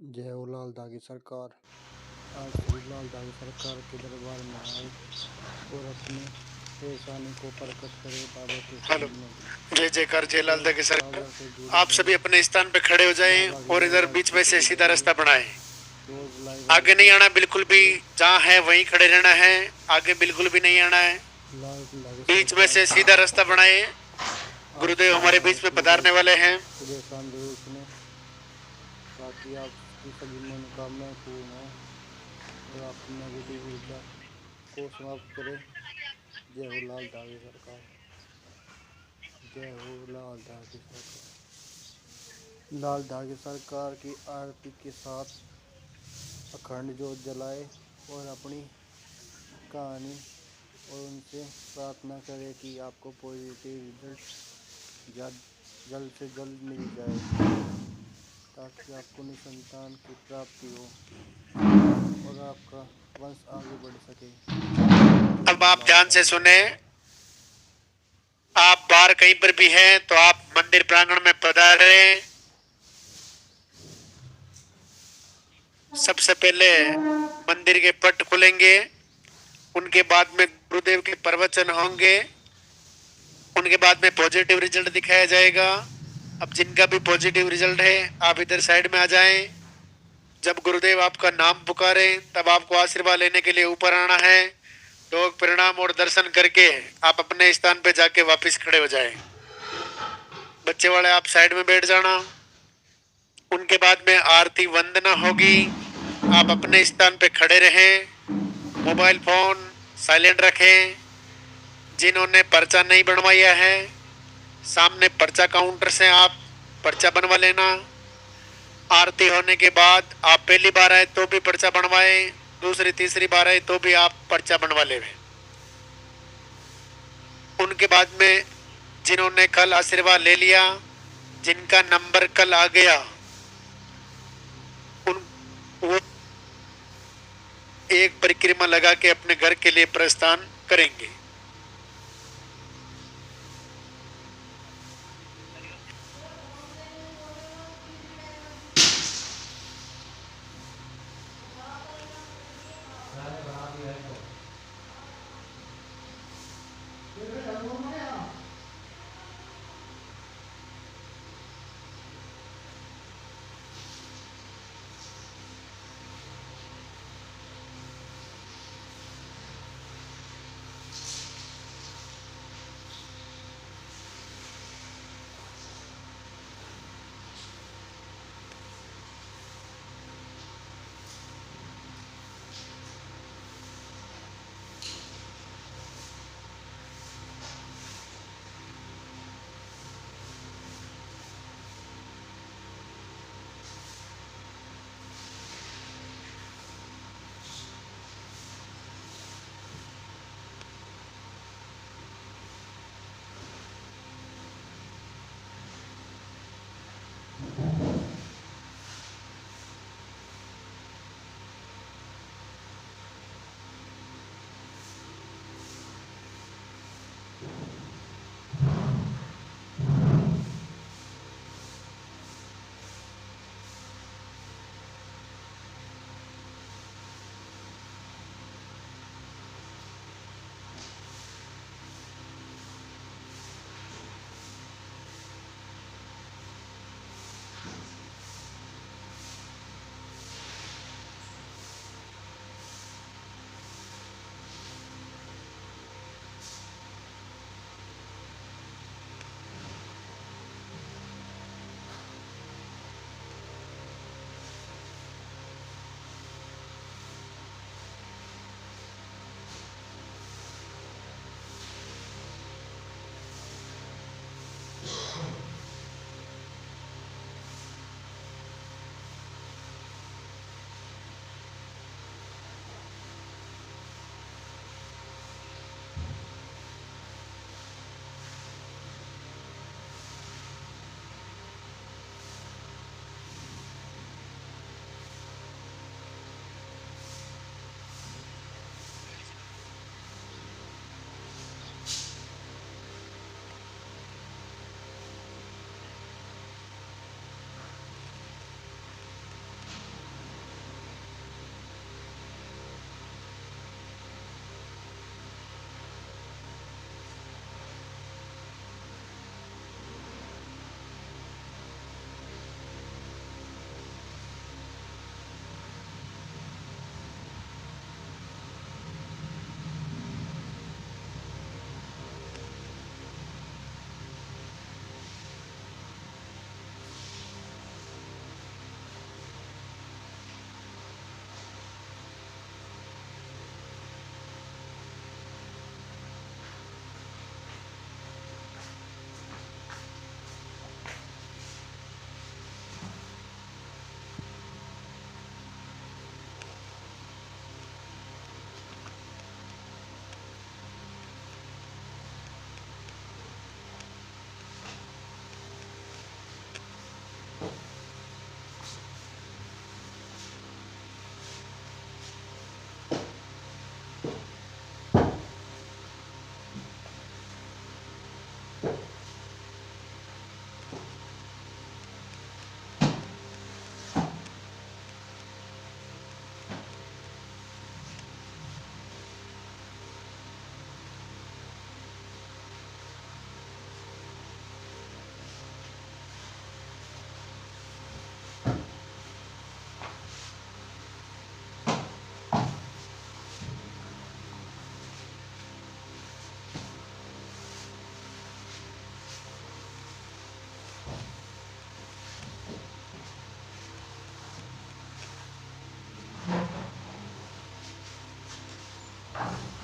जय हो लाल दागी सरकार। आज श्री लाल दागी सरकार के दरबार में आए और अपनी परेशानी को प्रकट करे बाबा के हेलो, सामने। जय जयकार जय लाल और की सर। बाबा से जुड़े आप सभी रहे। अपने स्थान पे खड़े हो जाएं बाबा के और इधर दरबार बीच की में से सीधा सुविधाएं रास्ता बनाएं। रोज लाइव आगे आरती नहीं आना, बिल्कुल भी करे जहाँ है वहीं खड़े रहना है। आगे बिल्कुल भी नहीं आना है। लाल दागी बीच में सरकार से की। सीधा रास्ता बनाएं। आप गुरुदेव सभी हमारे लाइव बीच में सुविधाएं पधारने वाले हैं। सुबह शाम जरूर सुने ताकि आपकी सभी मनोकामनाएं पूर्ण हो और आपकी नेगेटिव ऊर्जा को समाप्त करे। जय हो लाल दागी सरकार। जय हो लाल दागी सरकार। लाल धागे सरकार की आरती के साथ अखंड ज्योत जलाए और अपनी कहानी और उनसे प्रार्थना करें कि आपको पॉजिटिव रिजल्ट जल्द से जल्द मिल जाए ताकि आपको निसंतान की प्राप्ति हो और आपका वंश आगे बढ़ सके। जय अब हो आप लाल ध्यान से धागे सुने। सरकार। आप बाहर कहीं पर भी हैं तो आप मंदिर प्रांगण में पधारे। सबसे पहले मंदिर के पट खुलेंगे। उनके बाद में गुरुदेव के प्रवचन होंगे। उनके बाद में पॉजिटिव रिजल्ट दिखाया जाएगा। अब जिनका भी पॉजिटिव रिजल्ट है आप इधर साइड में आ जाएं। जब गुरुदेव आपका नाम पुकारे तब आपको आशीर्वाद लेने के लिए ऊपर आना है। तो प्रणाम और दर्शन करके आप अपने स्थान पे जाके वापस खड़े हो जाएं। बच्चे वाले आप साइड में बैठ जाना। उनके बाद में आरती वंदना होगी। आप अपने स्थान पे खड़े रहें। मोबाइल फोन साइलेंट रखें। जिन्होंने पर्चा नहीं बनवाया है सामने पर्चा काउंटर से आप पर्चा बनवा लेना। आरती होने के बाद आप पहली बार आए तो भी पर्चा बनवाए, दूसरी तीसरी बार आए तो भी आप पर्चा बनवा ले। उनके बाद में जिन्होंने कल आशीर्वाद ले लिया, जिनका नंबर कल आ गया, उन वो एक परिक्रमा लगा के अपने घर के लिए प्रस्थान करेंगे।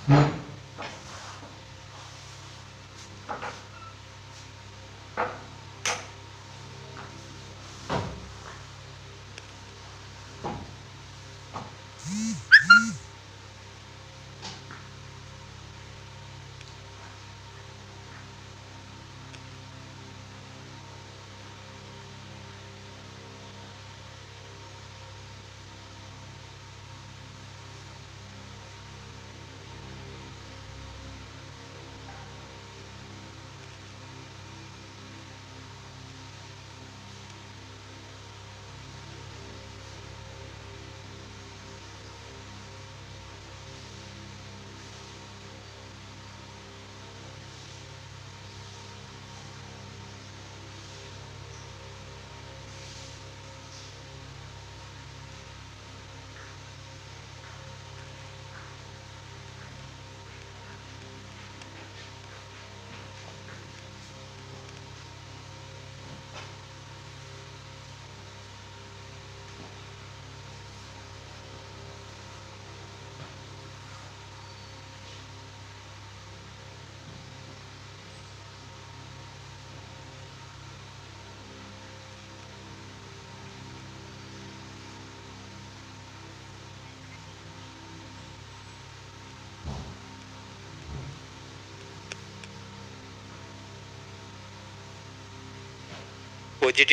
पॉजिटिव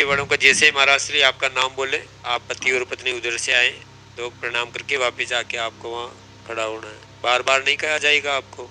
वालों का जैसे महाराज श्री आपका नाम बोले, आप पति और पत्नी उधर से आए, तो प्रणाम करके वापस आके आपको वहाँ खड़ा होना है। बार बार नहीं कहा जाएगा आपको।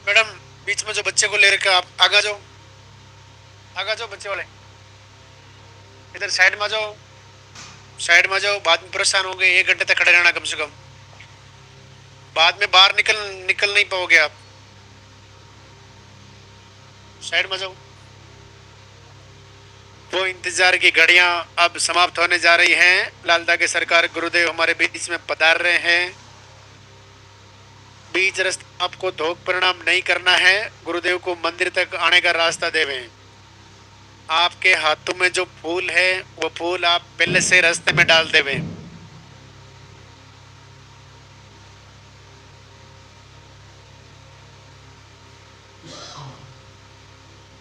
मैडम बीच में जो बच्चे को ले रखे आप आगे जाओ, आगे जाओ बच्चे वाले, इधर साइड में जाओ, साइड में जाओ। बाद में परेशान होंगे, 1 घंटे तक खड़े रहना कम से कम, बाद में बाहर निकल नहीं पाओगे आप। साइड में जाओ। वो इंतजार की घड़ियां अब समाप्त होने जा रही हैं। लालदा के सरकार गुरुदेव हमारे बीच में पधार रहे हैं। बीच रास्ते आपको धोख परिणाम नहीं करना है, गुरुदेव को मंदिर तक आने का रास्ता देवें। आपके हाथों में जो फूल है वो फूल आप पहले से रास्ते में डाल देवें।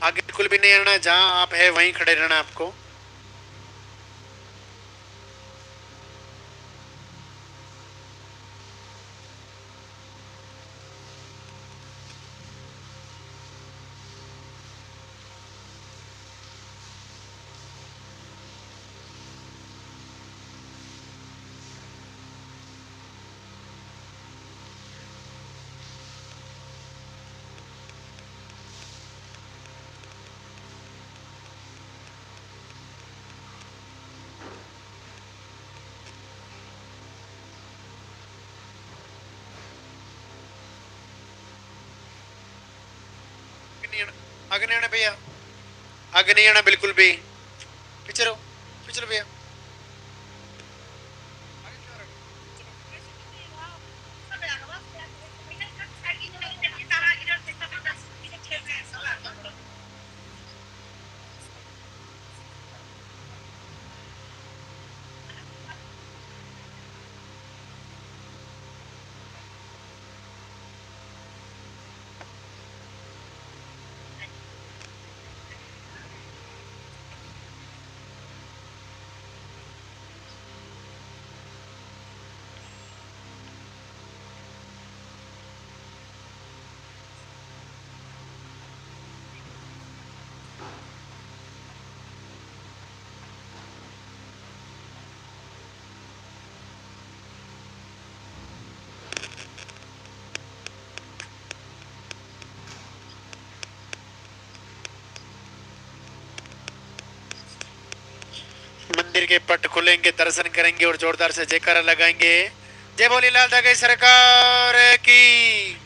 आगे बिल्कुल भी नहीं आना, जहां आप है वहीं खड़े रहना आपको। आगे नहीं आना भैया, आगे नहीं आना बिल्कुल भी। पीछे रहो, पीछे रहो भैया। मंदिर के पट खुलेंगे, दर्शन करेंगे और जोरदार से जयकारा लगाएंगे। जय बोली लाल धागे सरकार की।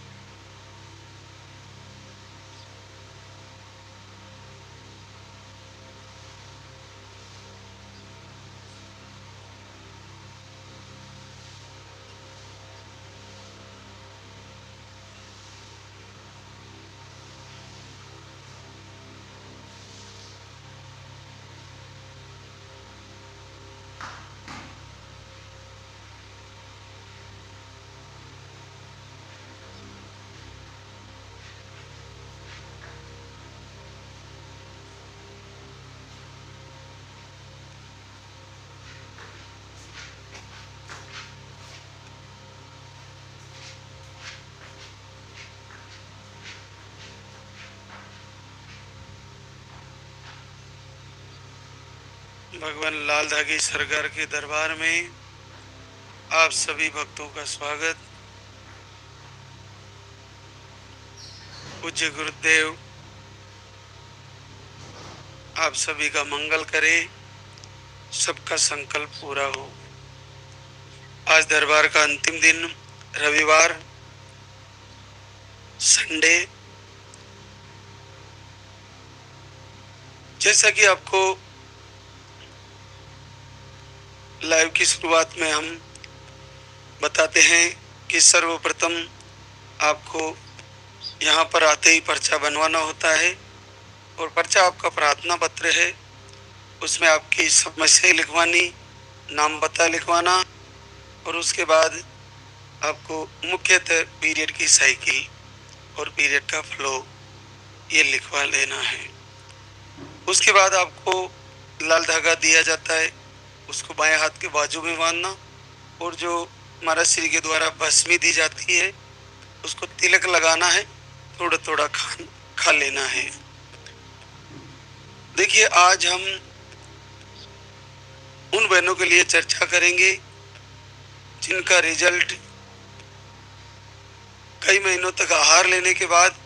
भगवान लाल धागे सरकार के दरबार में आप सभी भक्तों का स्वागत। पूज्य गुरुदेव आप सभी का मंगल करे, सबका संकल्प पूरा हो। आज दरबार का अंतिम दिन, रविवार, संडे। जैसा कि आपको लाइव की शुरुआत में हम बताते हैं कि सर्वप्रथम आपको यहाँ पर आते ही पर्चा बनवाना होता है और पर्चा आपका प्रार्थना पत्र है। उसमें आपकी समस्याएं लिखवानी, नाम पता लिखवाना और उसके बाद आपको मुख्यतः पीरियड की साइकिल और पीरियड का फ्लो ये लिखवा लेना है। उसके बाद आपको लाल धागा दिया जाता है, उसको बाएं हाथ के बाजू में बांधना और जो महाराज श्री के द्वारा भस्मी दी जाती है उसको तिलक लगाना है, थोड़ा थोड़ा खा लेना है। देखिए आज हम उन बहनों के लिए चर्चा करेंगे जिनका रिजल्ट कई महीनों तक आहार लेने के बाद,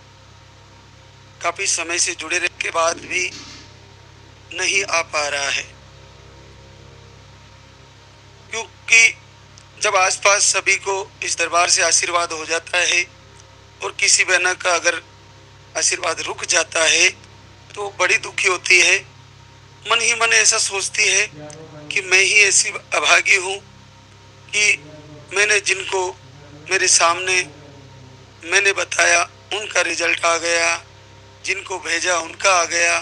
काफी समय से जुड़े रहने के बाद भी नहीं आ पा रहा है। क्योंकि जब आसपास सभी को इस दरबार से आशीर्वाद हो जाता है और किसी बहना का अगर आशीर्वाद रुक जाता है तो बड़ी दुखी होती है। मन ही मन ऐसा सोचती है कि मैं ही ऐसी अभागी हूँ कि मैंने जिनको मेरे सामने मैंने बताया उनका रिजल्ट आ गया, जिनको भेजा उनका आ गया,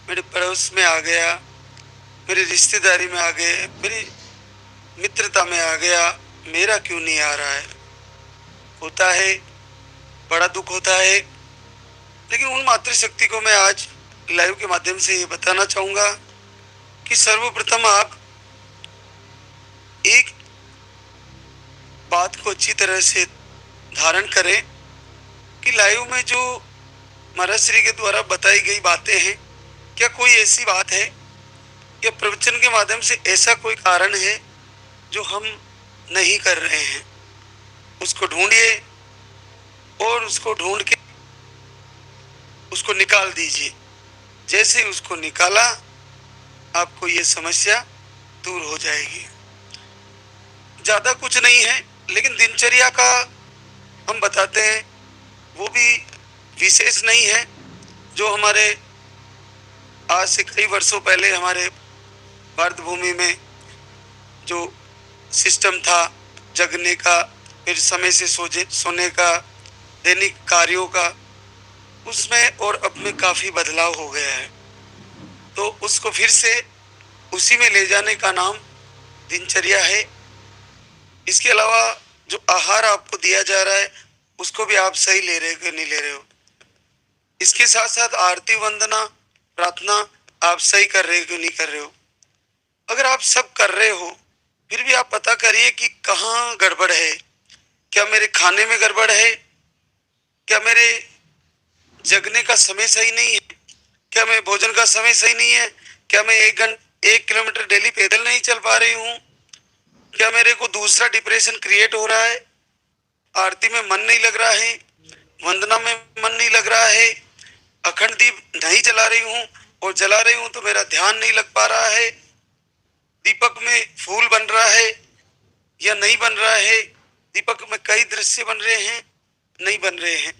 मेरे पड़ोस में आ गया, मेरी रिश्तेदारी में आ गए, मेरी मित्रता में आ गया, मेरा क्यों नहीं आ रहा है। होता है, बड़ा दुख होता है। लेकिन उन मातृशक्ति को मैं आज लाइव के माध्यम से ये बताना चाहूँगा कि सर्वप्रथम आप एक बात को अच्छी तरह से धारण करें कि लाइव में जो महाराज श्री के द्वारा बताई गई बातें हैं, क्या कोई ऐसी बात है या प्रवचन के माध्यम से ऐसा कोई कारण है जो हम नहीं कर रहे हैं। उसको ढूंढिए और उसको ढूंढ के उसको निकाल दीजिए। जैसे उसको निकाला आपको ये समस्या दूर हो जाएगी। ज़्यादा कुछ नहीं है, लेकिन दिनचर्या का हम बताते हैं, वो भी विशेष नहीं है। जो हमारे आज से कई वर्षों पहले हमारे भारत भूमि में जो सिस्टम था जगने का, फिर समय से सोने का, दैनिक कार्यों का, उसमें और अब में काफ़ी बदलाव हो गया है। तो उसको फिर से उसी में ले जाने का नाम दिनचर्या है। इसके अलावा जो आहार आपको दिया जा रहा है उसको भी आप सही ले रहे हो कि नहीं ले रहे हो। इसके साथ साथ आरती, वंदना, प्रार्थना आप सही कर रहे हो कि नहीं कर रहे हो। अगर आप सब कर रहे हो फिर भी आप पता करिए कि कहाँ गड़बड़ है। क्या मेरे खाने में गड़बड़ है? क्या मेरे जगने का समय सही नहीं है? क्या मैं भोजन का समय सही नहीं है? क्या मैं 1 किलोमीटर डेली पैदल नहीं चल पा रही हूँ? क्या मेरे को दूसरा डिप्रेशन क्रिएट हो रहा है? आरती में मन नहीं लग रहा है, वंदना में मन नहीं लग रहा है, अखंड दीप नहीं जला रही हूँ और जला रही हूँ तो मेरा ध्यान नहीं लग पा रहा है। दीपक में फूल बन रहा है या नहीं बन रहा है, दीपक में कई दृश्य बन रहे हैं, नहीं बन रहे हैं,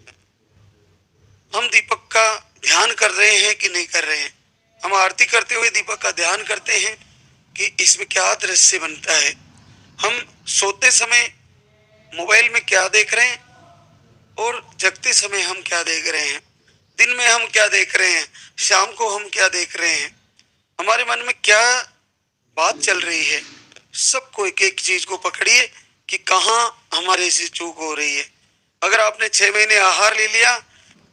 हम दीपक का ध्यान कर रहे हैं कि नहीं कर रहे हैं। हम आरती करते हुए दीपक का ध्यान करते हैं कि इसमें क्या दृश्य बनता है। हम सोते समय मोबाइल में क्या देख रहे हैं और जगते समय हम क्या देख रहे हैं, दिन में हम क्या देख रहे हैं, शाम को हम क्या देख रहे हैं, हमारे मन में क्या बात चल रही है। सबको एक एक चीज को पकड़िए कि कहाँ हमारे से चूक हो रही है। अगर आपने 6 महीने आहार ले लिया,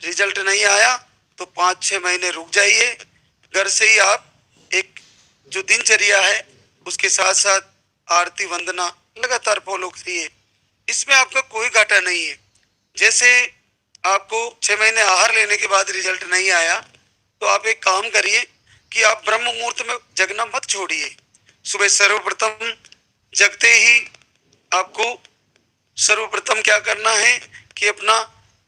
रिजल्ट नहीं आया, तो 5-6 महीने रुक जाइए। घर से ही आप एक जो दिनचर्या है उसके साथ साथ आरती वंदना लगातार फॉलो करिए। इसमें आपका कोई घाटा नहीं है। जैसे आपको 6 महीने आहार लेने के बाद रिजल्ट नहीं आया, तो आप एक काम करिए कि आप ब्रह्म मुहूर्त में जगना मत छोड़िए। सुबह सर्वप्रथम जगते ही आपको सर्वप्रथम क्या करना है कि अपना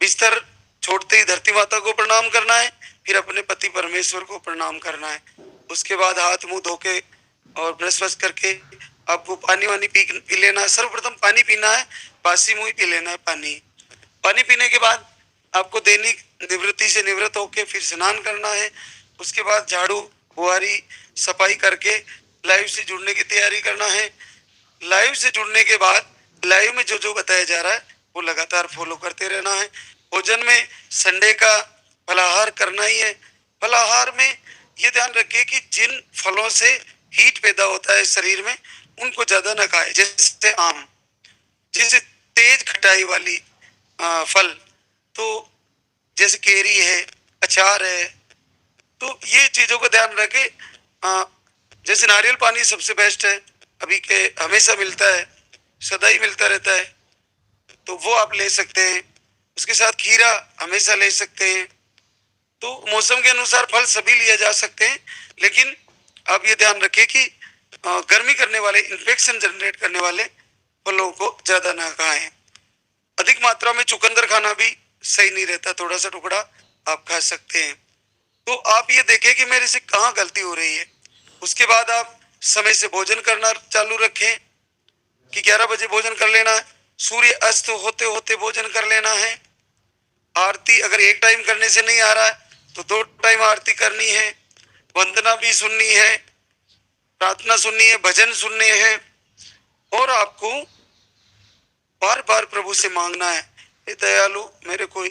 बिस्तर छोड़ते ही धरती माता को प्रणाम करना है, फिर अपने पति परमेश्वर को प्रणाम करना है। उसके बाद हाथ मुंह धो के और ब्रश वश करके आपको पानी वानी पी लेना है। सर्वप्रथम पानी पीना है, बासी मुंह ही पी लेना है पानी। पानी पीने के बाद आपको दैनिक निवृत्ति से निवृत्त होके फिर स्नान करना है। उसके बाद झाड़ू बुहारी सफाई करके लाइव से जुड़ने की तैयारी करना है। लाइव से जुड़ने के बाद लाइव में जो जो बताया जा रहा है वो लगातार फॉलो करते रहना है। भोजन में संडे का फलाहार करना ही है। फलाहार में ये ध्यान रखिए कि जिन फलों से हीट पैदा होता है शरीर में उनको ज्यादा न खाए, जैसे आम, जैसे तेज खटाई वाली फल, तो जैसे केरी है, अचार है, तो ये चीजों का ध्यान रखे। जैसे नारियल पानी सबसे बेस्ट है, अभी के हमेशा मिलता है, सदा ही मिलता रहता है, तो वो आप ले सकते हैं। उसके साथ खीरा हमेशा ले सकते हैं। तो मौसम के अनुसार फल सभी लिए जा सकते हैं, लेकिन आप ये ध्यान रखिए कि गर्मी करने वाले, इन्फेक्शन जनरेट करने वाले फलों को ज्यादा ना खाएं। अधिक मात्रा में चुकंदर खाना भी सही नहीं रहता, थोड़ा सा टुकड़ा आप खा सकते हैं। तो आप ये देखें कि मेरे से कहाँ गलती हो रही है। उसके बाद आप समय से भोजन करना चालू रखें कि 11 बजे भोजन कर लेना है। सूर्य अस्त होते होते भोजन कर लेना है। आरती अगर एक टाइम करने से नहीं आ रहा है तो 2 टाइम आरती करनी है। वंदना भी सुननी है, प्रार्थना सुननी है, भजन सुनने हैं, और आपको बार बार प्रभु से मांगना है, हे दयालु, मेरे को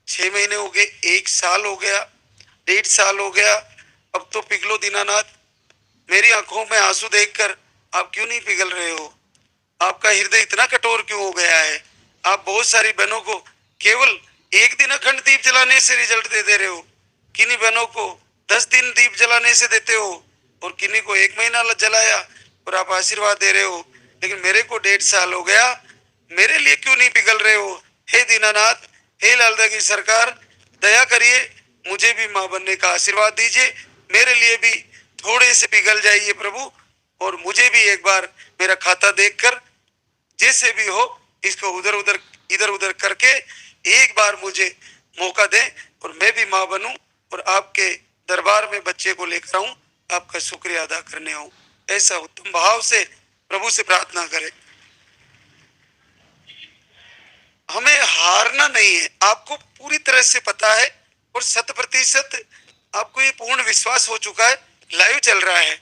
6 महीने हो गए, 1 साल हो गया, 1.5 साल हो गया, अब तो पिघलो दीनानाथ, मेरी आंखों में आंसू देखकर आप क्यों नहीं पिघल रहे हो? आपका हृदय इतना कठोर क्यों हो गया है? आप बहुत सारी बहनों को केवल 1 दिन अखंड दीप जलाने से रिजल्ट दे रहे हो, किन्हीं बहनों को 10 दिन दीप जलाने से देते हो, और किन्हीं को 1 महीना जलाया और आप आशीर्वाद दे रहे हो। लेकिन मेरे को 1.5 साल हो गया, मेरे लिए क्यों नहीं पिघल रहे हो? हे दीनानाथ, हे लालदा की सरकार, दया करिए, मुझे भी माँ बनने का आशीर्वाद दीजिए, मेरे लिए भी थोड़े से पिघल जाइए प्रभु, और मुझे भी एक बार मेरा खाता देखकर जैसे भी हो इसको इधर उधर करके एक बार मुझे मौका दें और मैं भी माँ बनूं और आपके दरबार में बच्चे को लेकर आऊं, आपका शुक्रिया अदा करने आऊं। ऐसा उत्तम भाव से प्रभु से प्रार्थना करें। हमें हारना नहीं है, आपको पूरी तरह से पता है और 100% आपको ये पूर्ण विश्वास हो चुका है। लाइव चल रहा है,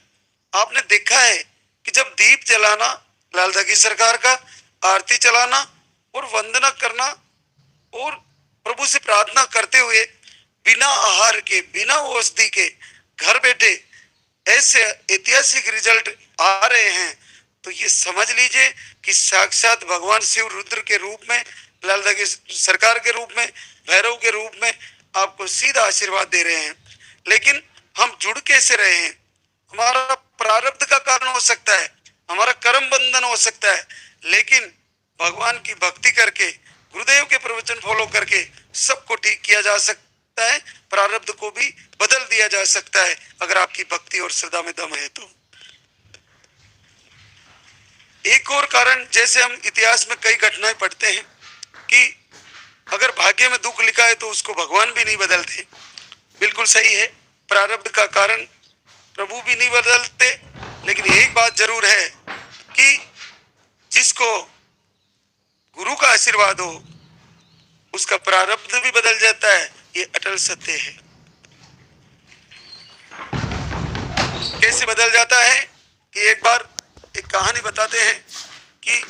आपने देखा है कि जब दीप जलाना, लालदा की सरकार का आरती चलाना और वंदना करना और प्रभु से प्रार्थना करते हुए बिना आहार के, बिना औषधि के घर बैठे ऐसे ऐतिहासिक रिजल्ट आ रहे हैं, तो ये समझ लीजिए कि साक्षात भगवान शिव रुद्र के रूप में, लालदा की सरकार के रूप में, भैरव के रूप में आपको सीधा आशीर्वाद दे रहे हैं। लेकिन हम जुड़ कैसे रहे हैं? हमारा प्रारब्ध का कारण हो सकता है, हमारा कर्म बंधन हो सकता है, लेकिन भगवान की भक्ति करके, गुरुदेव के प्रवचन फॉलो करके सबको ठीक किया जा सकता है, प्रारब्ध को भी बदल दिया जा सकता है, अगर आपकी भक्ति और श्रद्धा में दम है तो। एक और कारण, जैसे हम इतिहास में कई घटनाएं पढ़ते हैं कि अगर भाग्य में दुख लिखा है तो उसको भगवान भी नहीं बदलते। बिल्कुल सही है, प्रारब्ध का कारण प्रभु भी नहीं बदलते लेकिन एक बात जरूर है कि जिसको गुरु का आशीर्वाद हो उसका प्रारब्ध भी बदल जाता है। ये अटल सत्य है। कैसे बदल जाता है कि एक बार एक कहानी बताते हैं कि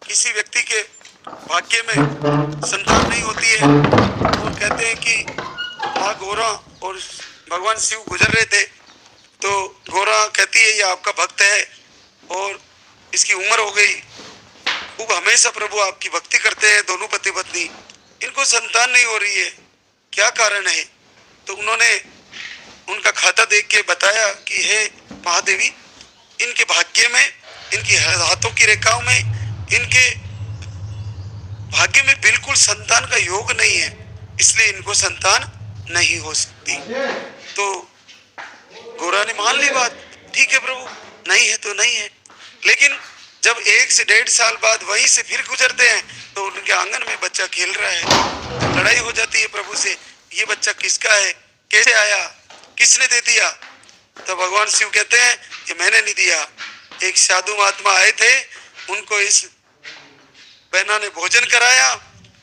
किसी व्यक्ति के भाग्य में संतान नहीं होती है और कहते हैं कि माँ गौरा और भगवान शिव गुजर रहे थे, तो गौरा कहती है ये आपका भक्त है और इसकी उम्र हो गई, खूब हमेशा प्रभु आपकी भक्ति करते हैं, दोनों पति पत्नी, इनको संतान नहीं हो रही है, क्या कारण है? तो उन्होंने उनका खाता देख के बताया कि हे महादेवी, इनके भाग्य में, इनकी हाथों की रेखाओं में, इनके भाग्य में बिल्कुल संतान का योग नहीं है, इसलिए इनको संतान नहीं हो सकती। तो गौरा ने मान ली बात, ठीक है प्रभु, नहीं है तो नहीं है। लेकिन जब 1 से 1.5 साल बाद वहीं से फिर गुजरते हैं तो उनके आंगन में बच्चा खेल रहा है। लड़ाई हो जाती है प्रभु से, ये बच्चा किसका है, कैसे आया, किसने दे दिया? तो भगवान शिव कहते हैं कि मैंने नहीं दिया, एक साधु महात्मा आए थे, उनको इस बहना ने भोजन कराया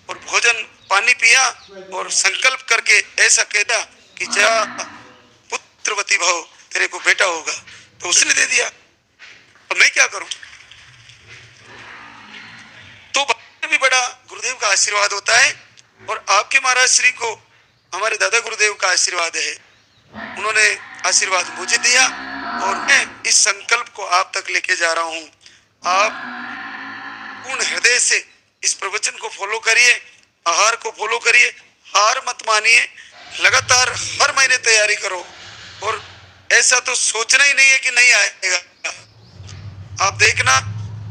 और भोजन पानी पिया और संकल्प करके ऐसा कहता कि जा पुत्रवती भव, तेरे को बेटा होगा, तो उसने दे दिया। तो मैं क्या करूं? तो भी बड़ा गुरुदेव का आशीर्वाद होता है और आपके महाराज श्री को हमारे दादा गुरुदेव का आशीर्वाद है। उन्होंने आशीर्वाद मुझे दिया और मैं इस संकल्प को आप तक लेके जा रहा हूं। आप पूर्ण हृदय से इस प्रवचन को फॉलो करिए, आहार को फॉलो करिए, हार मत मानिए, लगातार हर महीने तैयारी करो और ऐसा तो सोचना ही नहीं है कि नहीं आएगा। आप देखना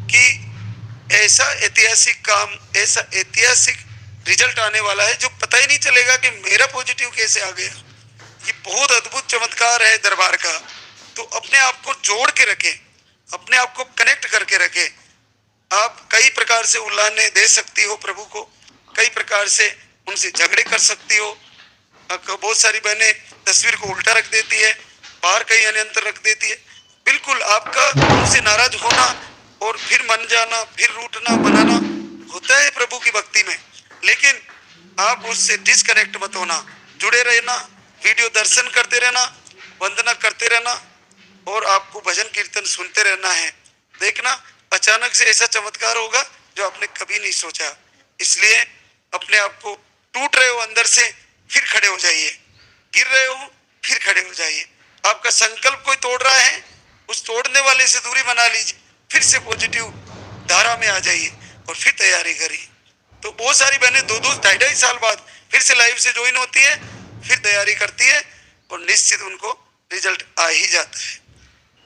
कि ऐसा ऐतिहासिक काम, ऐसा ऐतिहासिक रिजल्ट आने वाला है जो पता ही नहीं चलेगा कि मेरा पॉजिटिव कैसे आ गया। ये बहुत अद्भुत चमत्कार है दरबार का। तो अपने आप को जोड़ के रखें, अपने आप को कनेक्ट करके रखें। आप कई प्रकार से उल्लाने दे सकती हो प्रभु को, कई प्रकार से उनसे झगड़े कर सकती हो। बहुत सारी बहनें तस्वीर को उल्टा रख देती है, बाहर कहीं अन्यंतर रख देती है। बिल्कुल आपका उनसे नाराज होना और फिर मन जाना, फिर रूठना, मनाना होता है प्रभु की भक्ति में, लेकिन आप उससे डिस्कनेक्ट मत होना, जुड़े रहना, वीडियो दर्शन करते रहना, वंदना करते रहना और आपको भजन कीर्तन सुनते रहना है। देखना अचानक से ऐसा चमत्कार होगा जो आपने कभी नहीं सोचा। इसलिए अपने आप को टूट रहे हो अंदर से, फिर खड़े हो जाइए, गिर रहे हो फिर खड़े हो जाइए। आपका संकल्प कोई तोड़ रहा है, उस तोड़ने वाले से दूरी बना लीजिए, फिर से पॉजिटिव धारा में आ जाइए और फिर तैयारी करिए। तो बहुत सारी बहनें 2-2, 2.5 साल बाद फिर से लाइव से ज्वाइन होती है, फिर तैयारी करती है और निश्चित उनको रिजल्ट आ ही जाता है।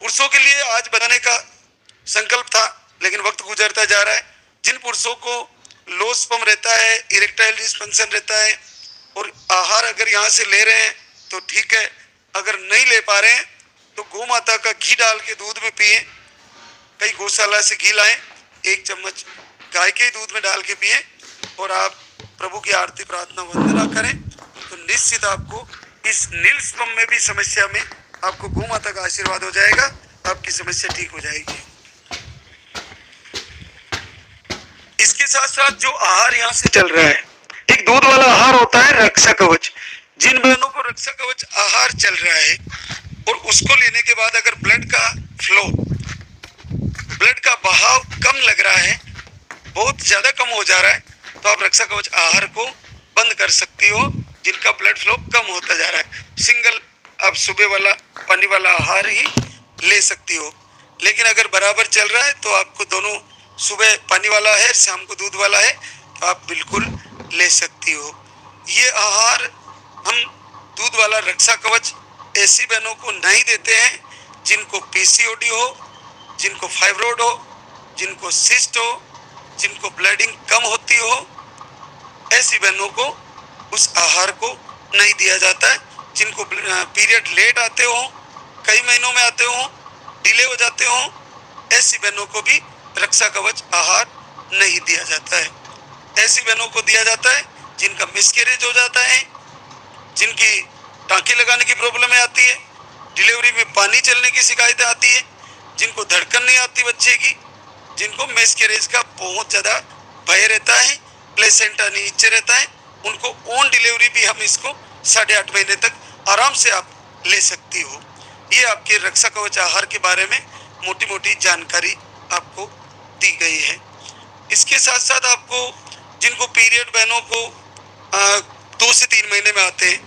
पुरुषों के लिए आज बनाने का संकल्प था, लेकिन वक्त गुजरता जा रहा है। जिन पुरुषों को लो स्पर्म रहता है, इरेक्टाइल डिस्फंक्शन रहता है और आहार अगर यहाँ से ले रहे हैं तो ठीक है, अगर नहीं ले पा रहे हैं तो गौ माता का घी डाल के दूध में पिए। कई गौशाला से घी लाएं, 1 चम्मच गाय के दूध में डाल के पिए और आप प्रभु की आरती प्रार्थना वंदना करें तो निश्चित आपको इस नील स्पर्म में भी समस्या में आपको गौ माता का आशीर्वाद हो जाएगा, आपकी समस्या ठीक हो जाएगी। इसके साथ साथ जो आहार यहाँ से चल रहा है, एक दूध वाला आहार होता है रक्षा कवच। जिन बहनों को रक्षा कवच आहार चल रहा है और उसको लेने के बाद अगर ब्लड का फ्लो, ब्लड का बहाव कम लग रहा है, बहुत ज्यादा कम हो जा रहा है, तो आप रक्षा कवच आहार को बंद कर सकती हो। जिनका ब्लड फ्लो कम होता जा रहा है, सिंगल आप सुबह वाला पानी वाला आहार ही ले सकती हो। लेकिन अगर बराबर चल रहा है तो आपको दोनों, सुबह पानी वाला है, शाम को दूध वाला है, तो आप बिल्कुल ले सकती हो। ये आहार हम दूध वाला रक्षा कवच ऐसी बहनों को नहीं देते हैं जिनको पीसीओडी हो, जिनको फाइब्रोइड हो, जिनको सिस्ट हो, जिनको ब्लीडिंग कम होती हो, ऐसी बहनों को उस आहार को नहीं दिया जाता है। जिनको पीरियड लेट आते हो, कई महीनों में आते हो, डिले हो जाते हो, ऐसी बहनों को भी रक्षा कवच आहार नहीं दिया जाता है। ऐसी बहनों को दिया जाता है जिनका मिसकैरेज हो जाता है, जिनकी टाँकी लगाने की प्रॉब्लम आती है, डिलीवरी में पानी चलने की शिकायतें आती है, जिनको धड़कन नहीं आती बच्चे की, जिनको मिसकैरेज का बहुत ज़्यादा भय रहता है, प्लेसेंटा नीचे रहता है, उनको ऑन डिलीवरी भी हम इसको 8.5 महीने तक आराम से आप ले सकती हो। ये आपके रक्षा कवच आहार के बारे में मोटी मोटी जानकारी आपको दी गई है। इसके साथ साथ आपको जिनको पीरियड बहनों को 2 से 3 महीने में आते हैं,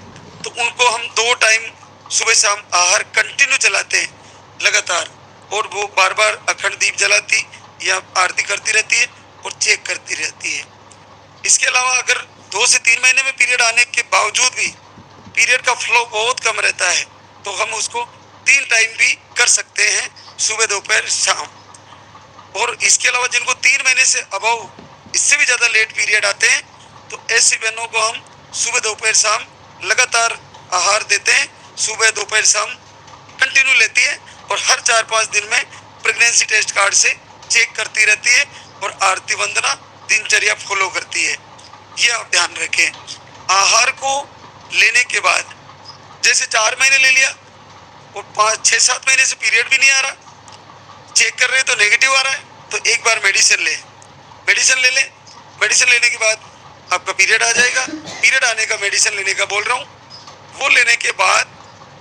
तो उनको हम 2 टाइम सुबह शाम आहार कंटिन्यू चलाते हैं लगातार, और वो बार बार अखंड दीप जलाती या आरती करती रहती है और चेक करती रहती है। इसके अलावा अगर 2 से 3 महीने में पीरियड आने के बावजूद भी पीरियड का फ्लो बहुत कम रहता है, तो हम उसको 3 टाइम भी कर सकते हैं, सुबह दोपहर शाम। और इसके अलावा जिनको 3 महीने से अबव इससे भी ज़्यादा लेट पीरियड आते हैं, तो ऐसी बहनों को हम सुबह दोपहर शाम लगातार आहार देते हैं, सुबह दोपहर शाम कंटिन्यू लेती है, और हर 4-5 दिन में प्रेगनेंसी टेस्ट कार्ड से चेक करती रहती है और आरती वंदना दिनचर्या फॉलो करती है। ये आप ध्यान रखें। आहार को लेने के बाद जैसे 4 महीने ले लिया और 5-6-7 महीने से पीरियड भी नहीं आ रहा, चेक कर रहे हैं तो नेगेटिव आ रहा है, तो एक बार मेडिसिन ले लें। मेडिसिन लेने के बाद आपका पीरियड आ जाएगा। पीरियड आने का मेडिसिन लेने का बोल रहा हूँ, वो लेने के बाद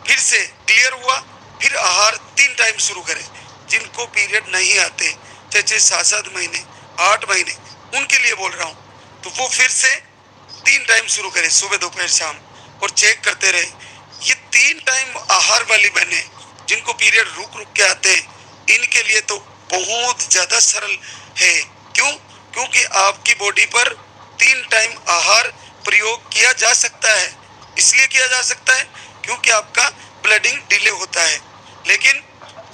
फिर से क्लियर हुआ, फिर आहार 3 टाइम शुरू करें। जिनको पीरियड नहीं आते, चाहे 7-7 महीने 8 महीने, उनके लिए बोल रहा हूँ, तो वो फिर से 3 टाइम शुरू करें, सुबह दोपहर शाम, और चेक करते रहे। ये 3 टाइम आहार वाली बहनें जिनको पीरियड रुक के आते हैं, इनके लिए तो बहुत ज़्यादा सरल है। क्योंकि आपकी बॉडी पर 3 टाइम आहार प्रयोग किया जा सकता है। इसलिए किया जा सकता है क्योंकि आपका ब्लडिंग डिले होता है, लेकिन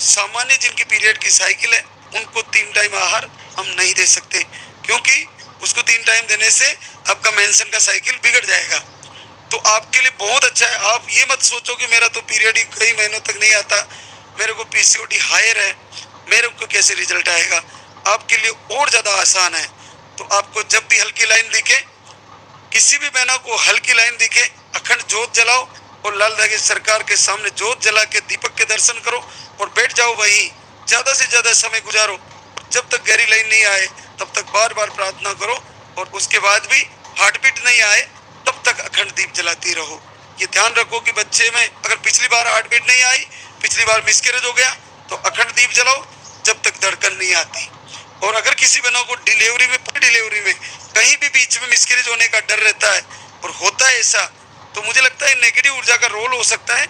सामान्य जिनकी पीरियड की साइकिल है, उनको 3 टाइम आहार हम नहीं दे सकते, क्योंकि उसको 3 टाइम देने से आपका मेंशन का साइकिल बिगड़ जाएगा। तो आपके लिए बहुत अच्छा है। आप ये मत सोचो कि मेरा तो पीरियड ही कई महीनों तक नहीं आता, मेरे को पीसीओडी हायर है, मेरे को कैसे रिजल्ट आएगा। आपके लिए और ज़्यादा आसान है। तो आपको जब भी हल्की लाइन दिखे, किसी भी बहना को हल्की लाइन दिखे, अखंड जोत जलाओ और लाल धागे सरकार के सामने जोत जला के दीपक के दर्शन करो और बैठ जाओ वहीं, ज़्यादा से ज़्यादा समय गुजारो। जब तक गहरी लाइन नहीं आए तब तक बार बार प्रार्थना करो, और उसके बाद भी हार्ट बीट नहीं आए तब तक अखंड दीप जलाती रहो। ये ध्यान रखो कि बच्चे में अगर पिछली बार हार्ट बीट नहीं आई, पिछली बार मिसकैरेज हो गया, तो अखंड दीप जलाओ जब तक धड़कन नहीं आती। और अगर किसी बहनों को डिलीवरी में कहीं भी बीच में मिसकैरेज होने का डर रहता है और होता है ऐसा, तो मुझे लगता है नेगेटिव ऊर्जा का रोल हो सकता है।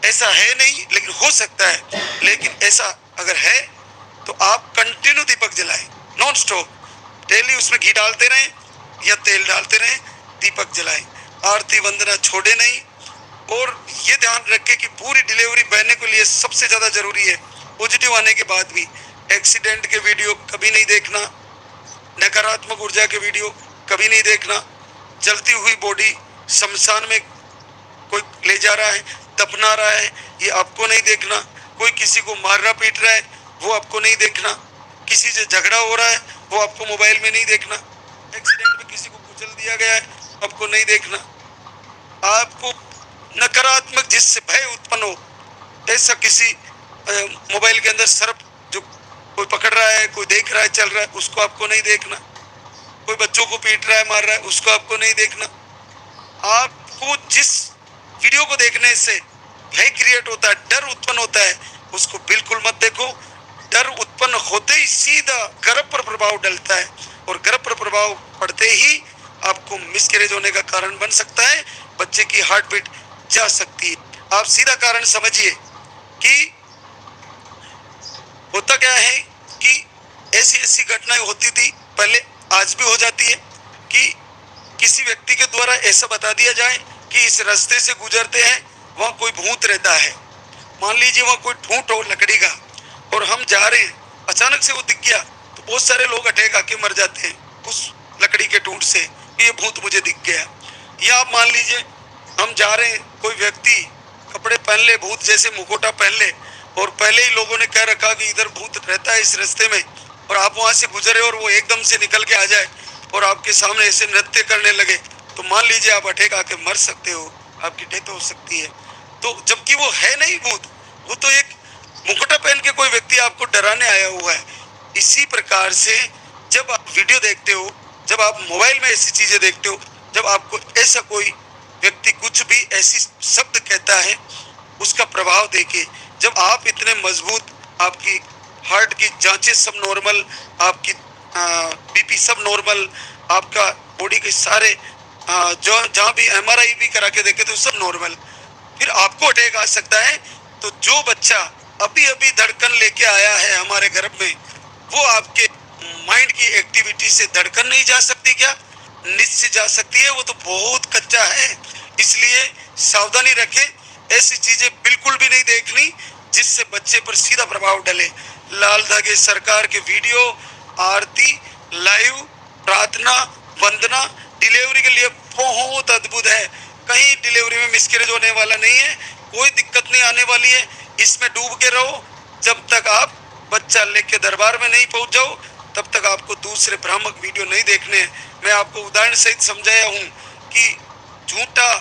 ऐसा है नहीं, लेकिन हो सकता है। लेकिन ऐसा अगर है तो आप कंटिन्यू दीपक जलाएं, नॉन स्टॉप, डेली उसमें घी डालते रहें या तेल डालते रहें, दीपक जलाएं, आरती वंदना छोड़े नहीं। और ये ध्यान रखें कि पूरी डिलीवरी बहने के लिए सबसे ज़्यादा जरूरी है, पॉजिटिव आने के बाद भी एक्सीडेंट के वीडियो कभी नहीं देखना, नकारात्मक ऊर्जा के वीडियो कभी नहीं देखना, जलती हुई बॉडी शमशान में कोई ले जा रहा है, दफना रहा है, ये आपको नहीं देखना, कोई किसी को मार रहा पीट रहा है, वो आपको नहीं देखना, किसी से झगड़ा हो रहा है, वो आपको मोबाइल में नहीं देखना, एक्सीडेंट में किसी को कुचल दिया गया है, आपको नहीं देखना। आपको नकारात्मक जिससे भय उत्पन्न हो, ऐसा किसी मोबाइल के अंदर सर्प जो कोई पकड़ रहा है, कोई देख रहा है, चल रहा है, उसको आपको नहीं देखना, कोई बच्चों को पीट रहा है, मार रहा है, उसको आपको नहीं देखना। आपको जिस वीडियो को देखने से भय क्रिएट होता है, डर उत्पन्न होता है, उसको बिल्कुल मत देखो। डर उत्पन्न होते ही सीधा गर्भ पर प्रभाव डलता है, और गर्भ पर प्रभाव पड़ते ही आपको मिसकैरेज होने का कारण बन सकता है, बच्चे की हार्ट बीट जा सकती है। आप सीधा कारण समझिए कि होता क्या है कि ऐसी घटनाएं होती थी पहले, आज भी हो जाती है, कि किसी व्यक्ति के द्वारा ऐसा बता दिया जाए कि इस रास्ते से गुजरते हैं, वहाँ कोई भूत रहता है। मान लीजिए वहाँ कोई ठूंठ हो लकड़ी का, और हम जा रहे हैं, अचानक से वो दिख गया, तो बहुत सारे लोग अटैक आके मर जाते हैं उस लकड़ी के ठूंठ से, ये भूत मुझे दिख गया। या आप मान लीजिए हम जा रहे हैं, कोई व्यक्ति कपड़े पहन ले, भूत जैसे मुखोटा पहन ले, और पहले ही लोगों ने कह रखा कि इधर भूत रहता है इस रास्ते में, और आप वहाँ से गुजरे और वो एकदम से निकल के आ जाए और आपके सामने ऐसे नृत्य करने लगे, तो मान लीजिए आप अटैक आके मर सकते हो, आपकी डेथ हो सकती है। तो जबकि वो है नहीं भूत, वो तो एक मुकुटा पहन के कोई व्यक्ति आपको डराने आया हुआ है। इसी प्रकार से जब आप वीडियो देखते हो, जब आप मोबाइल में ऐसी चीजें देखते हो, जब आपको ऐसा कोई व्यक्ति कुछ भी ऐसी शब्द कहता है, उसका प्रभाव देखिए। जब आप इतने मजबूत, आपकी हार्ट की जांचें सब नॉर्मल, आपकी बीपी सब नॉर्मल, आपका बॉडी के सारे जो जहाँ भी MRI भी करा के देखे तो सब नॉर्मल, फिर आपको अटैक आ सकता है। तो जो बच्चा अभी अभी धड़कन लेके आया है हमारे घर में, वो आपके माइंड की एक्टिविटी से धड़कन नहीं जा सकती क्या? निश्चित जा सकती है, वो तो बहुत कच्चा है। इसलिए सावधानी रखें, ऐसी चीजें बिल्कुल भी नहीं देखनी जिससे बच्चे पर सीधा प्रभाव डले। लाल धागे सरकार के वीडियो, आरती, लाइव, प्रार्थना, वंदना डिलीवरी के लिए बहुत अद्भुत है। कहीं डिलीवरी में मिसकैरेज होने वाला नहीं है, कोई दिक्कत नहीं आने वाली है। इसमें डूब के रहो, जब तक आप बच्चा लेके दरबार में नहीं पहुंच जाओ तब तक आपको दूसरे भ्रामक वीडियो नहीं देखने हैं। मैं आपको उदाहरण सहित समझाया हूं कि झूठा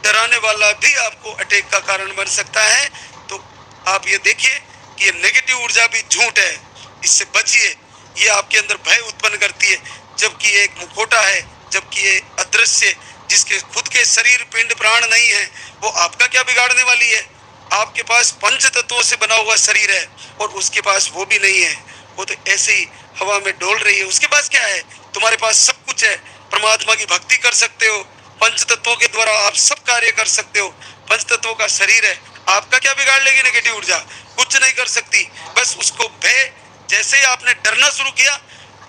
डराने वाला भी आपको अटैक का कारण बन सकता है। तो आप ये देखिए कि ये नेगेटिव ऊर्जा भी झूठ है, इससे बचिए। ये आपके अंदर भय उत्पन्न करती है, जबकि ये एक मुखौटा है, जबकि ये अदृश्य, जिसके खुद के शरीर पिंड प्राण नहीं है, वो आपका क्या बिगाड़ने वाली है? आपके पास पंच तत्वों से बना हुआ शरीर है और उसके पास वो भी नहीं है, वो तो ऐसे ही हवा में डोल रही है। उसके पास क्या है? तुम्हारे पास सब कुछ है, परमात्मा की भक्ति कर सकते हो, पंच तत्वों के द्वारा आप सब कार्य कर सकते हो। पंच तत्वों का शरीर है, आपका क्या बिगाड़ लेगी नेगेटिव ऊर्जा? कुछ नहीं कर सकती। बस उसको भय, जैसे ही आपने डरना शुरू किया,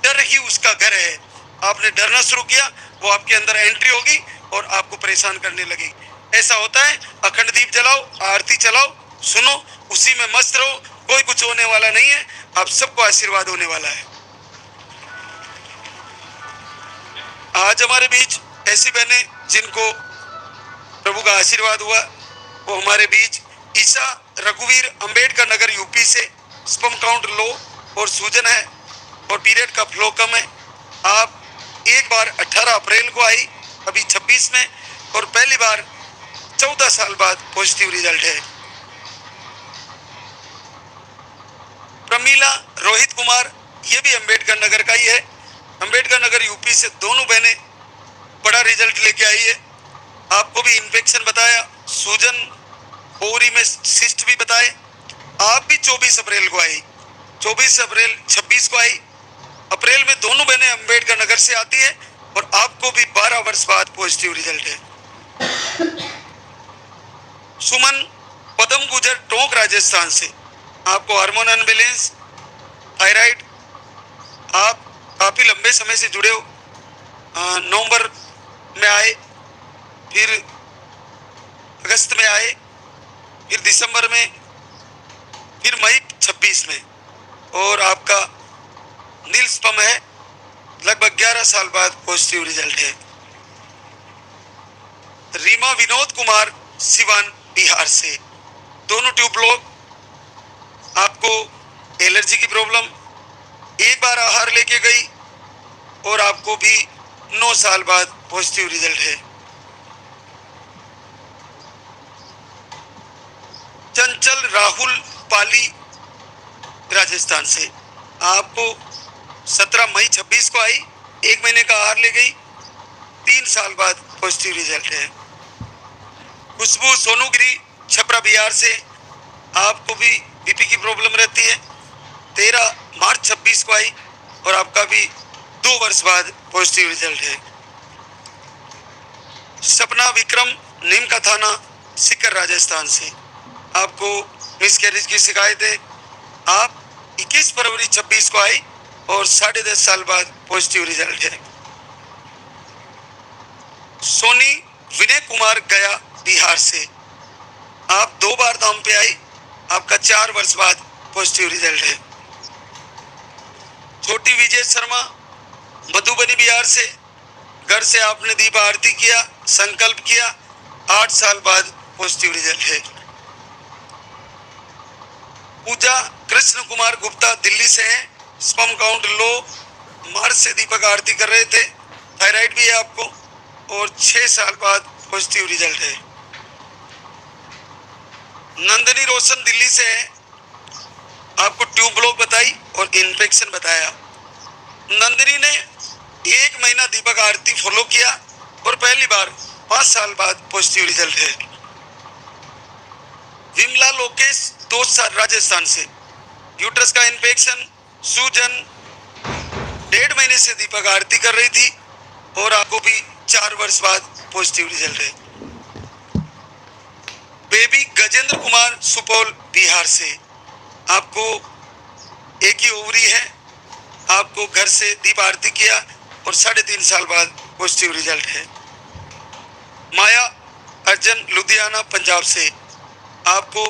डर ही उसका घर है। आपने डरना शुरू किया, वो आपके अंदर एंट्री होगी और आपको परेशान करने लगेगी। ऐसा होता है। अखंड दीप जलाओ, आरती चलाओ, सुनो, उसी में मस्त रहो। कोई कुछ होने वाला नहीं है, आप सबको आशीर्वाद होने वाला है। आज हमारे बीच ऐसी बहनें जिनको प्रभु का आशीर्वाद हुआ, वो हमारे बीच ईसा रघुवीर अंबेडकर नगर यूपी से, स्पर्म काउंट लो और सूजन है और पीरियड का फ्लो कम है। आप एक बार 18 अप्रैल को आई, अभी 26 में, और पहली बार 14 साल बाद पॉजिटिव रिजल्ट है। प्रमीला रोहित कुमार, ये भी अंबेडकर नगर का ही है, अंबेडकर नगर यूपी से। दोनों बहनें बड़ा रिजल्ट लेके आई है। आपको भी इन्फेक्शन बताया, सूजन, ओवरी में सिस्ट भी बताए। आप भी 24 अप्रैल को आई, 24 अप्रैल 26 को आई। अप्रैल में दोनों बहनें अंबेडकर नगर से आती है और आपको भी 12 वर्ष बाद पॉजिटिव रिजल्ट है। सुमन पदम गुजर टोंक राजस्थान से, आपको हार्मोन अनबैलेंस, थायराइड, आप काफी लंबे समय से जुड़े हो। नवंबर में आए, फिर अगस्त में आए, फिर दिसंबर में, फिर मई 26 में, और आपका नील स्पर्म है। लगभग 11 साल बाद पॉजिटिव रिजल्ट है। रीमा विनोद कुमार सिवान बिहार से, दोनों ट्यूब ब्लॉक, आपको एलर्जी की प्रॉब्लम, एक बार आहार लेके गई और आपको भी 9 साल बाद पॉजिटिव रिजल्ट है। चंचल राहुल पाली राजस्थान से, आपको 17 मई 26 को आई, 1 महीने का आहार ले गई, 3 साल बाद पॉजिटिव रिजल्ट है। खुशबू सोनूगिरी छपरा बिहार से, आपको भी बीपी की प्रॉब्लम रहती है, 13 मार्च 26 को आई और आपका भी 2 वर्ष बाद पॉजिटिव रिजल्ट है। सपना विक्रम नीम का थाना सीकर राजस्थान से, आपको मिसकैरेज की शिकायत है। आप 21 फरवरी 26 को आई और 10.5 साल बाद पॉजिटिव रिजल्ट है। सोनी विनय कुमार गया बिहार से, आप 2 बार धाम पे आई, आपका 4 वर्ष बाद पॉजिटिव रिजल्ट है। छोटी विजय शर्मा मधुबनी बिहार से, घर से आपने दीप आरती किया, संकल्प किया, 8 साल बाद पॉजिटिव रिजल्ट है। पूजा कृष्ण कुमार गुप्ता दिल्ली से है, स्पर्म काउंट लो, मार्च से दीपक आरती कर रहे थे, थायराइड भी है आपको, और 6 साल बाद पॉजिटिव रिजल्ट है। नंदनी रोशन दिल्ली से है, आपको ट्यूब ब्लॉक बताई और इन्फेक्शन बताया। नंदिनी ने 1 महीना दीपक आरती फॉलो किया और पहली बार 5 साल बाद पॉजिटिव रिजल्ट है। विमला लोकेश 2 साल राजस्थान से, यूट्रस का इन्फेक्शन, सूजन, 1.5 महीने से दीपक आरती कर रही थी और आपको भी 4 वर्ष बाद पॉजिटिव रिजल्ट है। बेबी गजेंद्र कुमार सुपौल बिहार से, आपको एक ही ओवरी है, आपको घर से दीप आरती किया और 3.5 साल बाद पॉजिटिव रिजल्ट है। माया अर्जन लुधियाना पंजाब से, आपको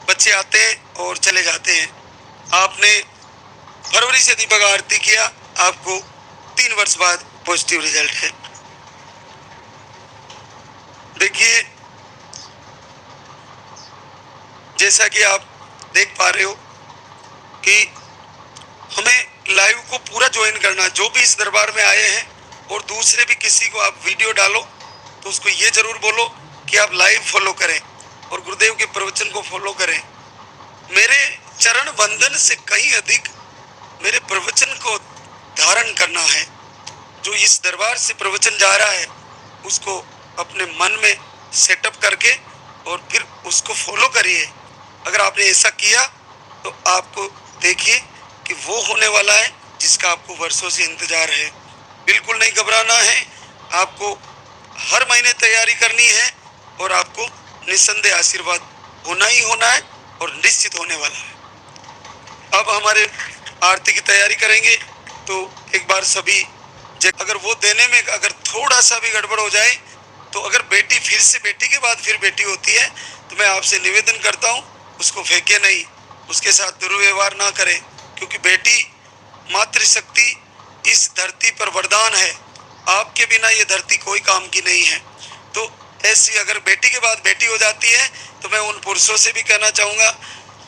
बच्चे आते हैं और चले जाते हैं। आपने फरवरी से दीपक आरती किया, आपको 3 वर्ष बाद पॉजिटिव रिजल्ट है। देखिए, जैसा कि आप देख पा रहे हो कि हमें लाइव को पूरा ज्वाइन करना, जो भी इस दरबार में आए हैं और दूसरे भी किसी को आप वीडियो डालो तो उसको ये जरूर बोलो कि आप लाइव फॉलो करें और गुरुदेव के प्रवचन को फॉलो करें। मेरे चरण वंदन से कहीं अधिक मेरे प्रवचन को धारण करना है। जो इस दरबार से प्रवचन जा रहा है उसको अपने मन में सेटअप करके और फिर उसको फॉलो करिए। अगर आपने ऐसा किया तो आपको देखिए कि वो होने वाला है जिसका आपको वर्षों से इंतजार है। बिल्कुल नहीं घबराना है, आपको हर महीने तैयारी करनी है और आपको निस्संदेह आशीर्वाद होना ही होना है और निश्चित होने वाला है। अब हमारे आरती की तैयारी करेंगे तो एक बार सभी, अगर वो देने में अगर थोड़ा सा भी गड़बड़ हो जाए तो अगर बेटी फिर से बेटी के बाद फिर बेटी होती है तो मैं आपसे निवेदन करता हूँ उसको फेंके नहीं, उसके साथ दुर्व्यवहार ना करें, क्योंकि बेटी मातृशक्ति इस धरती पर वरदान है। आपके बिना ये धरती कोई काम की नहीं है। तो ऐसी अगर बेटी के बाद बेटी हो जाती है तो मैं उन पुरुषों से भी कहना चाहूँगा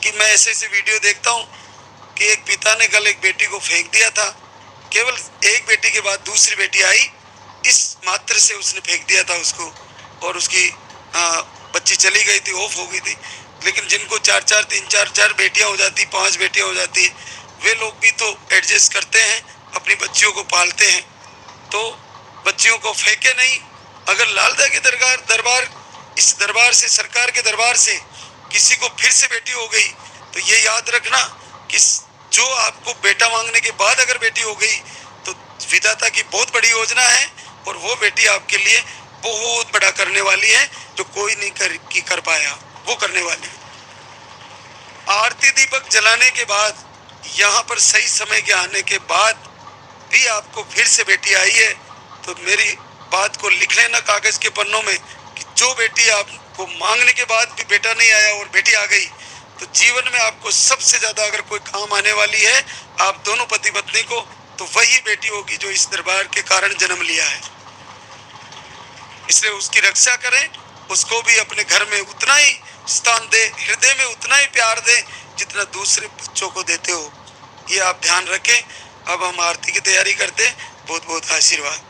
कि मैं ऐसे ऐसे वीडियो देखता हूँ कि एक पिता ने कल एक बेटी को फेंक दिया था, केवल एक बेटी के बाद दूसरी बेटी आई, इस मात्र से उसने फेंक दिया था उसको और उसकी बच्ची चली गई थी, ऑफ हो गई थी। लेकिन जिनको 4-4, 3-4 बेटियां हो जाती, 5 बेटियां हो जाती है, वे लोग भी तो एडजस्ट करते हैं, अपनी बच्चियों को पालते हैं। तो बच्चियों को फेंके नहीं। अगर लालदा के दरबार इस दरबार से, सरकार के दरबार से किसी को फिर से बेटी हो गई तो ये याद रखना कि जो आपको बेटा मांगने के बाद अगर बेटी हो गई तो विधाता की बहुत बड़ी योजना है और वो बेटी आपके लिए बहुत बड़ा करने वाली है, जो कोई नहीं कर पाया वो करने वाली। आरती दीपक जलाने के बाद, यहाँ पर सही समय के आने के बाद भी आपको फिर से बेटी आई है तो मेरी बात को लिख लेना कागज के पन्नों में कि जो बेटी आपको मांगने के बाद भी बेटा नहीं आया और बेटी आ गई तो जीवन में आपको सबसे ज्यादा अगर कोई काम आने वाली है आप दोनों पति पत्नी को, तो वही बेटी होगी जो इस दरबार के कारण जन्म लिया है। इसलिए उसकी रक्षा करें, उसको भी अपने घर में उतना ही स्थान दे, हृदय में उतना ही प्यार दे जितना दूसरे बच्चों को देते हो। ये आप ध्यान रखें। अब हम आरती की तैयारी करते हैं। बहुत बहुत आशीर्वाद।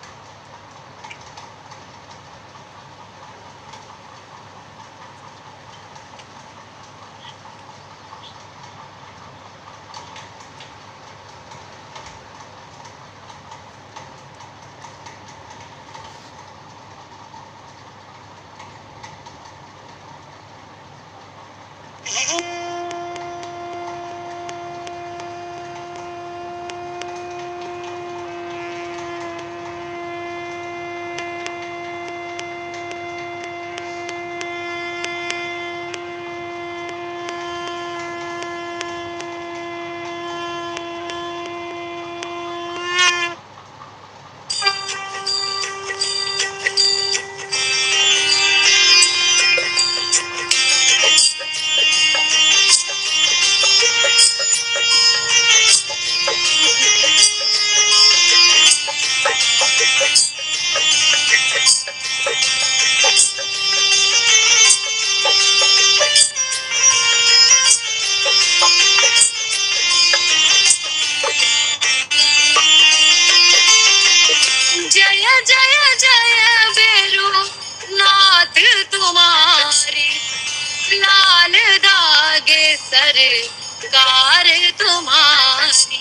कार तुम्हारी।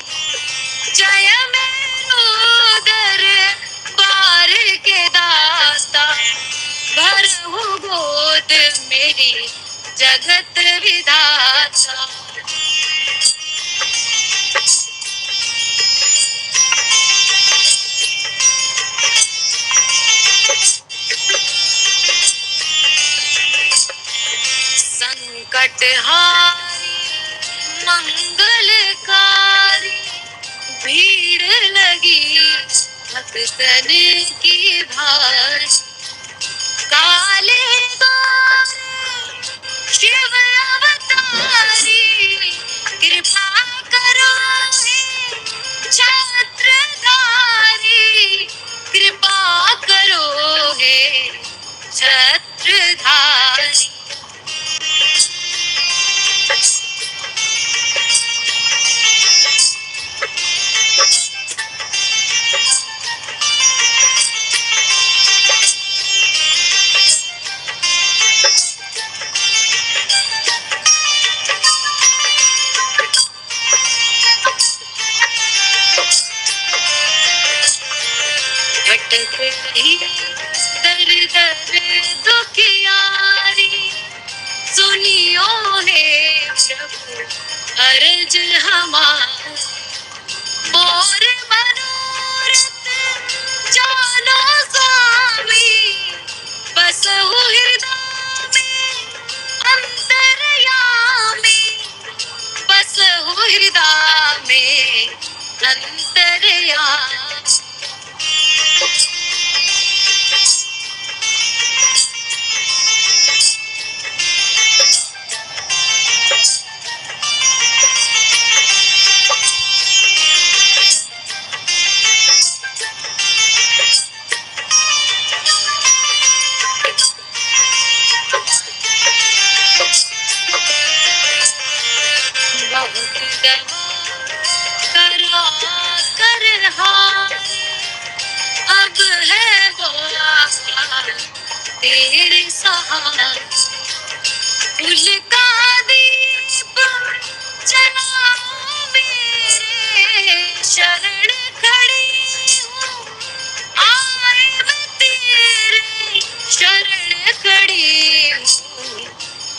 जय मेरो दरबार के दाता, भरहु गोद मेरी जगत विधाता। संकटहारी मंगलकारी, भीड़ लगी भक्तन की भारी। काले गौर शिव अवतारी, कृपा करो हे छत्रधारी, कृपा करो हे छत्रधारी। भटक रही दर दर दुखियारी, सुनियो हे प्रभु अर्ज हमारी। मोर मनोरथ जानो स्वामी, बसहु हृदय में अंतर्यामी, बसहु हृदय में अंतर्यामी। बहुत दवा करा कर हारे, अब है वो तेरे सहारे। फूल का दीप जलाओ मेरे, शरण खड़ी हूँ आए मैं तेरे, शरण खड़ी हूँ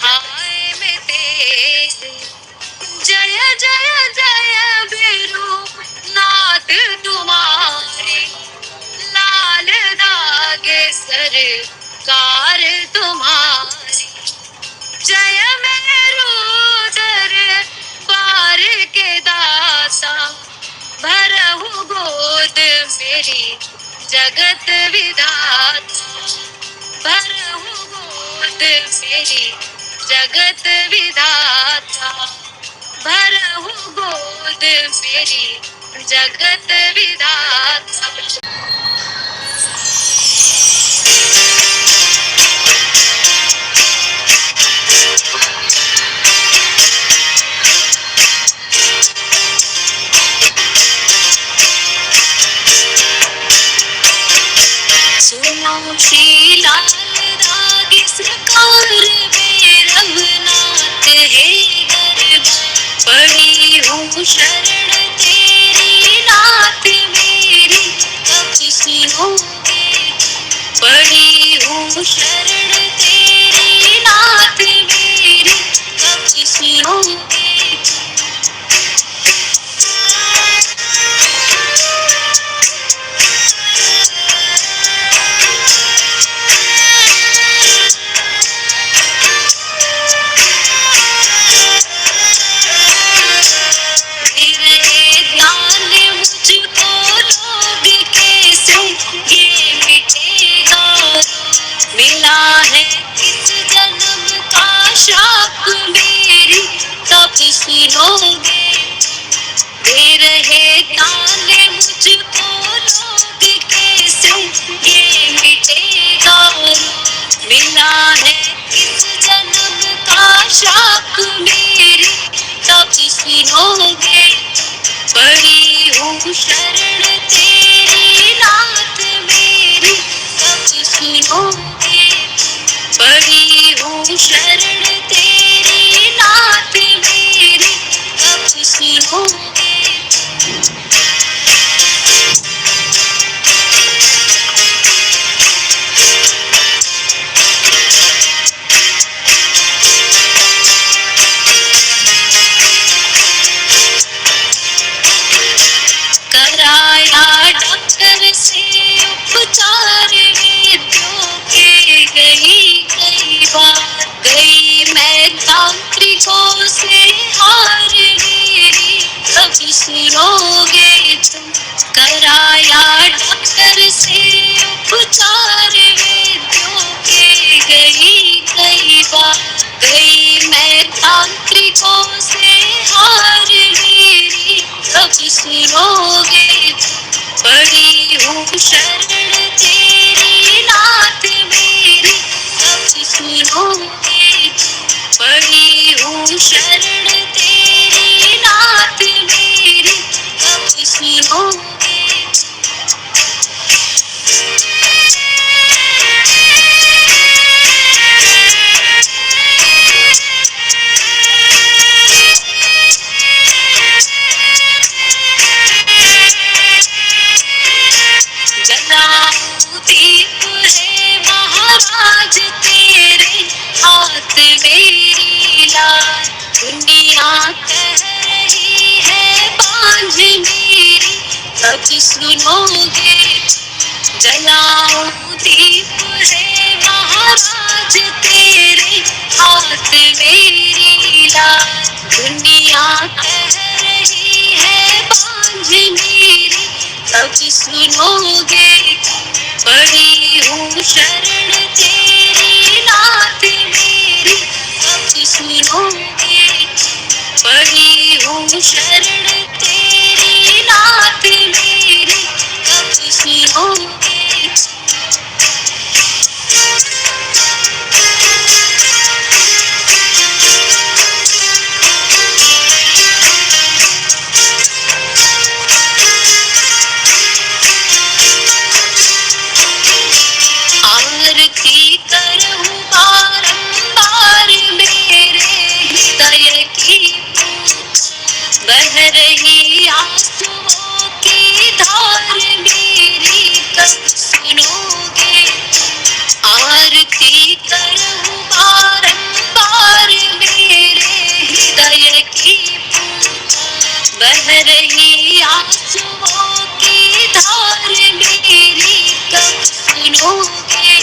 आए मैं तेरे। जय जय जय भैरू नाथ तुम्हारे, लाल दागे सरकार तुम्हारी। जय मेरो दरबार के दाता, भरहु गोद मेरी जगत विधाता, भरहु गोद मेरी जगत विधाता, भरहु गोद मेरी जगत विधाता। सुनो श्री लाल दागे सरकार, रघुनाथ है दरबार। पड़ी हूँ शरण तेरी नाथ मेरी, कब सुनोगे। पड़ी हूँ शरण तेरी नाथ मेरी, कब सुनोगे। मिला है किस जन्म का शाप मेरी, कब सुनोगे। दे रहे ताने मुझको लोग कैसे, ये मिटेगा रोग। मिला है किस जन्म का शाप मेरी, कब सुनोगे। पड़ी हूँ शरण तेरी नाथ मेरी, कब सुनोगे। पड़ी हूँ शरण तेरी नाथ मेरी, से उपचार वेद्यों के गई कई बार, गई मैं तांत्रिकों से हार मेरी कब सुनोगे तुम, कराया डॉक्टर से उपचार वेद्यों के गई कई बार, गई मैं तांत्रिकों से हार मेरी कब सुनोगे, पड़ी हूँ शरण तेरी नाथ मेरी कब सुनोगे, पड़ी हूँ शरण तेरी नाथ मेरी कब सुनोगे। दीप है महाराज तेरे हाथ मेरी लाल, दुनिया कह रही है बांझ मेरी कब सुनोगे, जलाऊं दीप है महाराज तेरे हाथ मेरी लाल, दुनिया कह रही है बांझ मेरी कब सुनोगे, पड़ी हूँ शरण तेरी नाथ मेरी कब सुनोगे, पड़ी हूँ शरण तेरी नाथ मेरी कब सुनोगे। आरती करूं बारंबार मेरे हृदय की, बह रही आंसुओं की धार मेरी कब सुनोगे, आरती करूं बारंबार मेरे हृदय की, बह रही आंसुओं की धार मेरी कब सुनोगे,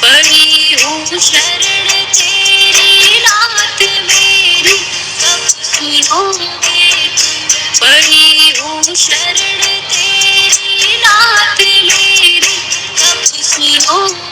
पड़ी हूँ शरण तेरी नाथ मेरी कब सुनोगे, पड़ी हूँ शरण तेरी नाथ मेरी कब सुनोगे।